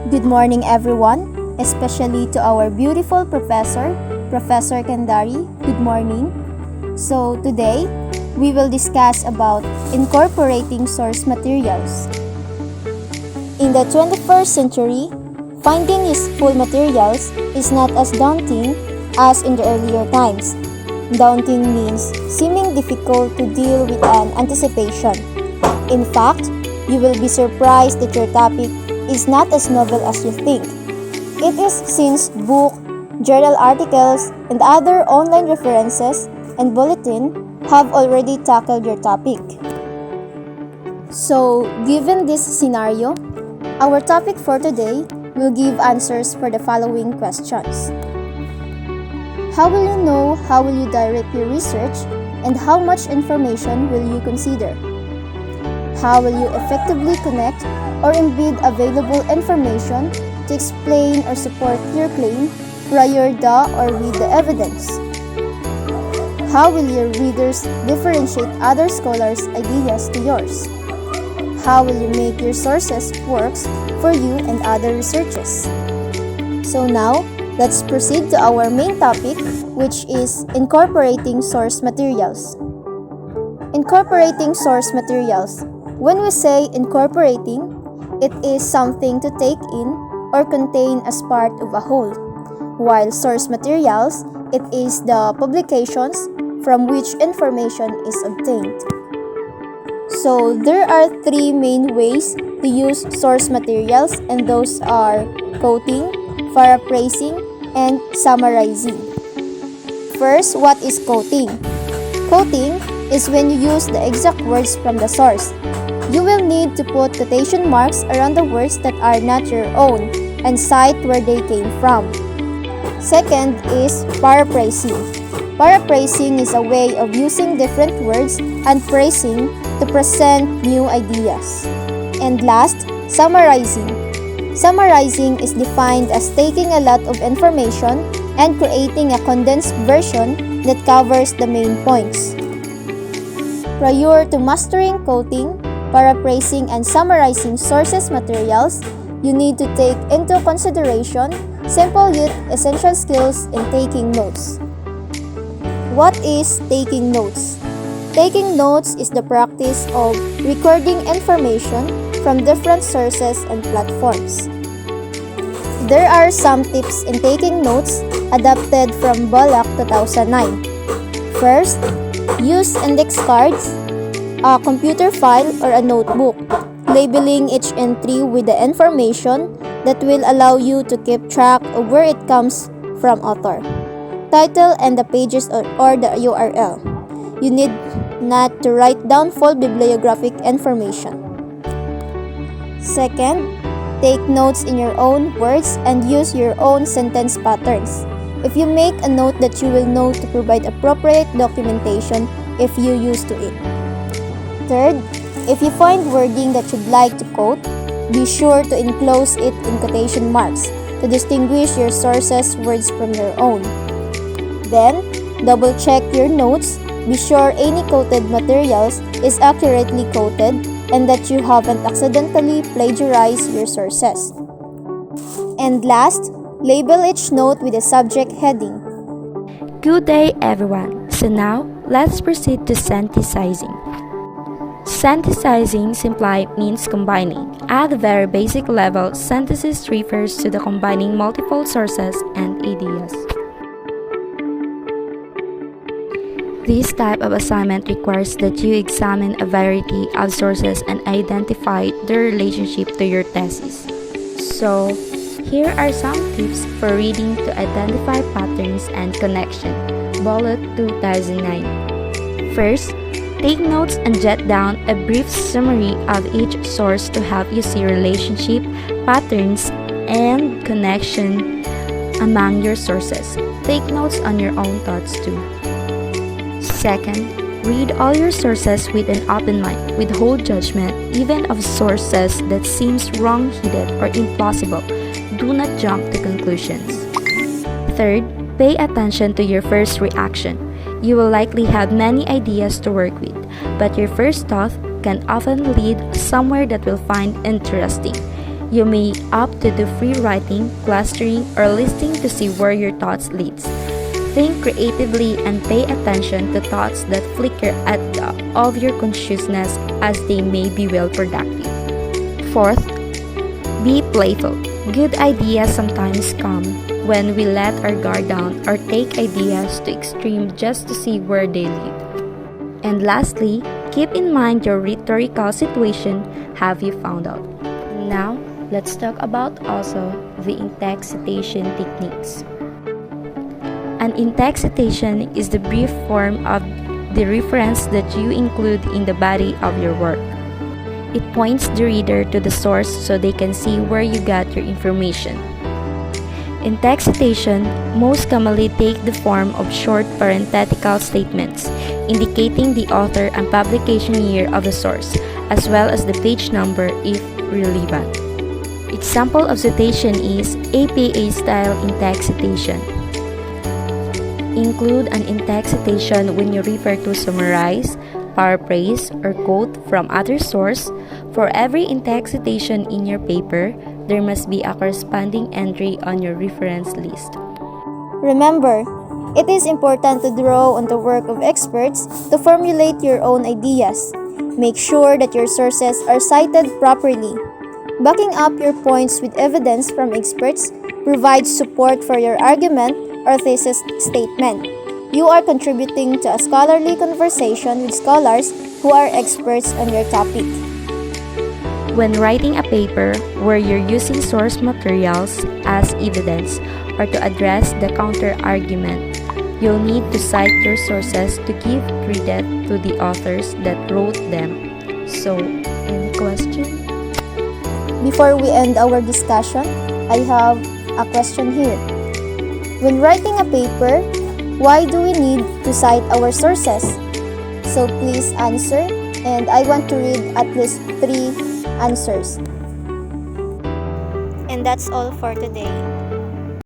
Good morning, everyone, especially to our beautiful professor, Professor Kandari. Good morning. So today, we will discuss about incorporating source materials. In the 21st century, finding useful materials is not as daunting as in the earlier times. Daunting means seeming difficult to deal with an anticipation. In fact, you will be surprised that your topic is not as novel as you think. It is since book, journal articles, and other online references and bulletin have already tackled your topic. So, given this scenario, our topic for today will give answers for the following questions. How will you know, how will you direct your research, and how much information will you consider? How will you effectively connect or embed available information to explain or support your claim prior to or with the evidence? How will your readers differentiate other scholars' ideas to yours? How will you make your sources works for you and other researchers? So now, let's proceed to our main topic, which is incorporating source materials. Incorporating source materials. When we say incorporating, it is something to take in or contain as part of a whole, while source materials, it is the publications from which information is obtained. So, there are three main ways to use source materials, and those are quoting, paraphrasing, and summarizing. First, what is quoting? Quoting is when you use the exact words from the source. You will need to put quotation marks around the words that are not your own and cite where they came from. Second is paraphrasing. Paraphrasing is a way of using different words and phrasing to present new ideas. And last, summarizing. Summarizing is defined as taking a lot of information and creating a condensed version that covers the main points. Prior to mastering quoting, paraphrasing, and summarizing sources materials, you need to take into consideration simple yet essential skills in taking notes. What is taking notes? Taking notes is the practice of recording information from different sources and platforms. There are some tips in taking notes adapted from Bb.RK 2009. First, use index cards, a computer file, or a notebook, labeling each entry with the information that will allow you to keep track of where it comes from author, title, and the pages or the URL. You need not to write down full bibliographic information. Second, take notes in your own words and use your own sentence patterns. If you make a note that you will know to provide appropriate documentation if you use to it. Third, if you find wording that you'd like to quote, be sure to enclose it in quotation marks to distinguish your source's words from your own. Then, double-check your notes. Be sure any quoted materials is accurately quoted and that you haven't accidentally plagiarized your sources. And last, label each note with a subject heading. Good day, everyone. So now, let's proceed to synthesizing. Synthesizing simply means combining. At a very basic level, synthesis refers to the combining multiple sources and ideas. This type of assignment requires that you examine a variety of sources and identify their relationship to your thesis. So, here are some tips for reading to identify patterns and connection. Bullet 2009. First, take notes and jot down a brief summary of each source to help you see relationship, patterns, and connection among your sources. Take notes on your own thoughts too. Second, read all your sources with an open mind. Withhold judgment, even of sources that seems wrong-headed or implausible. Do not jump to conclusions. Third, pay attention to your first reaction. You will likely have many ideas to work with, but your first thought can often lead somewhere that will find interesting. You may opt to do free writing, clustering, or listing to see where your thoughts leads. Think creatively and pay attention to thoughts that flicker at the of your consciousness as they may be well productive. Fourth, be playful. Good ideas sometimes come when we let our guard down or take ideas to extreme just to see where they lead. And lastly, keep in mind your rhetorical situation. Have you found out? Now, let's talk about also the in-text citation techniques. An in-text citation is the brief form of the reference that you include in the body of your work. It points the reader to the source so they can see where you got your information. In-text citation most commonly take the form of short parenthetical statements indicating the author and publication year of the source, as well as the page number if relevant. Example of citation is APA-style in-text citation. Include an in-text citation when you refer to summarize, paraphrase, or quote from other source. For every in-text citation in your paper, there must be a corresponding entry on your reference list. Remember, it is important to draw on the work of experts to formulate your own ideas. Make sure that your sources are cited properly. Backing up your points with evidence from experts provides support for your argument or thesis statement. You are contributing to a scholarly conversation with scholars who are experts on your topic. When writing a paper where you're using source materials as evidence or to address the counter-argument, you'll need to cite your sources to give credit to the authors that wrote them. So, any question? Before we end our discussion, I have a question here. When writing a paper, why do we need to cite our sources? So please answer, and I want to read at least 3 answers. And that's all for today.